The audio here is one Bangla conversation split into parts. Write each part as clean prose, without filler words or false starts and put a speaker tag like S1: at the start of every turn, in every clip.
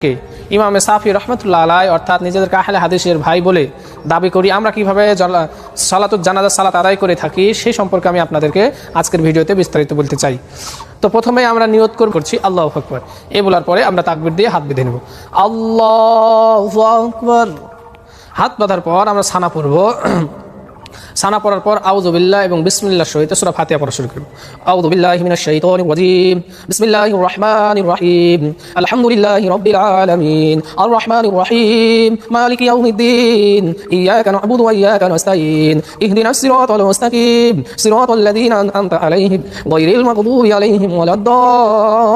S1: কে ইমামে সাফি রহমতুল্লাহ আলাই অর্থাৎ নিজেদেরকে আহলে হাদিসের ভাই বলে দাবি করি। আমরা কিভাবে সালাতুল জানাজা সালাত আদায় করে থাকি সেই সম্পর্কে আমি আপনাদেরকে আজকের ভিডিওতে বিস্তারিত বলতে চাই। তো প্রথমে আমরা নিয়ত করছি আল্লাহু আকবার, এই বলার পরে আমরা তাকবীর দিয়ে হাত বেঁধে নেব। আল্লাহু আকবার। হাত বাঁধার পর আমরা সানা পড়ব। সানা পড়ার পর আউযু বিল্লাহ এবং বিসমিল্লাহর সহিত সূরা ফাতিহা পড়া শুরু করব। আউযু বিল্লাহি মিনাশ শাইতানির রাজীম, বিসমিল্লাহির রাহমানির রাহিম, আলহামদুলিল্লাহি রাব্বিল আলামিন, আর রাহমানির রাহিম, মালিকি ইয়াউমিদ্দিন, ইয়্যাকা না'বুদু ওয়া ইয়্যাকা নাস্তাঈন, ইহদিনাস সিরাতাল মুস্তাকিম, সিরাতাল লাযীনা আন'আমতা আলাইহিম, গায়রিল মাগদুবি আলাইহিম ওয়ালাদ-দাল্লিন।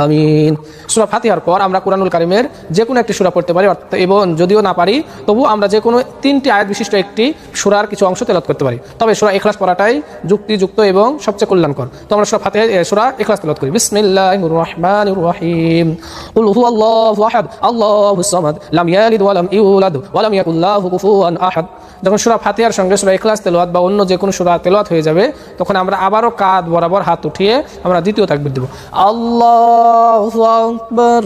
S1: আমিন। সূরা ফাতিহার পর আমরা কুরআনুল কারীমের যে কোনো একটি সূরা পড়তে পারি, এবং যদিও না পারি তবু আমরা যে কোনো 3টি আয়াত বিশিষ্ট একটি সূরার কিছু অংশ তেলাওয়াত করতে পারি। তবে সূরা ইখলাস পড়াটাই যুক্তিযুক্ত এবং সবচেয়ে কল্যাণকর। তো আমরা সূরা ইখলাস তেলাওয়াত করি। বিসমিল্লাহির রাহমানির রাহিম, কুল হুয়াল্লাহু আহাদ, আল্লাহুস সামাদ, লাম ইয়ালিদ ওয়া লাম ইউলাদ ওয়া লাম ইয়াকুল লাহু কুফুয়ান আহাদ। যখন সূরা ফাতিহার সঙ্গে সূরা ইখলাস তেলাওয়াত বা অন্য যে কোনো সূরা তেলাওয়াত হয়ে যাবে, তখন আমরা আবারও কাঁধ বরাবর হাত উঠিয়ে আমরা দ্বিতীয় তাকবীর দেব, আল্লাহু আকবার।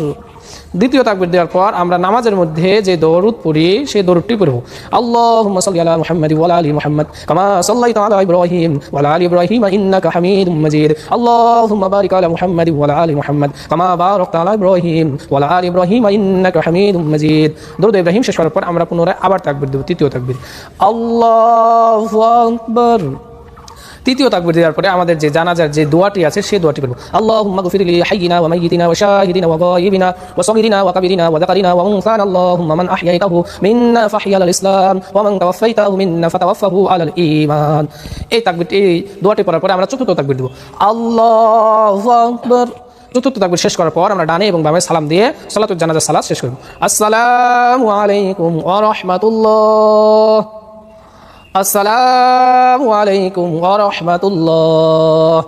S1: দ্বিতীয় তাকবীর দেওয়ার পর আমরা নামাজের মধ্যে যে দরুদ পড়ি সেই দরুদটি পড়ব। আল্লাহুম্মা সাল্লি আলা মুহাম্মাদি ওয়া আলা আলি মুহাম্মাদ কামা সাল্লাইতা আলা ইব্রাহিম ওয়া আলা আলি ইব্রাহিম ইন্নাকা হামিদুম মাজিদ। আল্লাহুম্মা বারিক আলা মুহাম্মাদি ওয়া আলা আলি মুহাম্মাদ কামা বারাকতা আলা ইব্রাহিম ওয়া আলা আলি ইব্রাহিম ইন্নাকা হামিদুম মাজিদ। দরুদ ইব্রাহিম শেষ করার পর আমরা পুনরায় আবার তাকবীর দেব, তৃতীয় তাকবীর, আল্লাহু আকবার। তৃতীয় তাকবীর দেওয়ার পরে আমাদের যে জানাজার যে দোয়াটি আছে সেই দোয়াটি পড়ব। আল্লাহুম্মা গফির লি হাইয়িনা ওয়া মাইয়িতিনা ওয়া শাহিদিনা ওয়া গায়িবিনা ওয়া সাগীরিনা ওয়া কাবীরিনা ওয়া যাকারিনা ওয়া উনসানা। আল্লাহুম্মা মান আহইয়াইতাহু মিন্না ফাহইয়া আলাল ইসলাম ওয়া মান তাওয়াফাইতাহু মিন্না ফাতাওয়াফাহু আলাল ঈমান। এই তাকবীরটি, এই দোয়াটি পড়ার পরে আমরা চতুর্থ তাকবীর দেব, আল্লাহু আকবার। চতুর্থ তাকবীর শেষ করার পর আমরা ডানে এবং বামে সালাম দিয়ে সালাতুল জানাজা সালাত শেষ করব। আসসালামু আলাইকুম ওয়া রাহমাতুল্লাহ, আসসালামু আলাইকুম ওয়া রাহমাতুল্লাহ।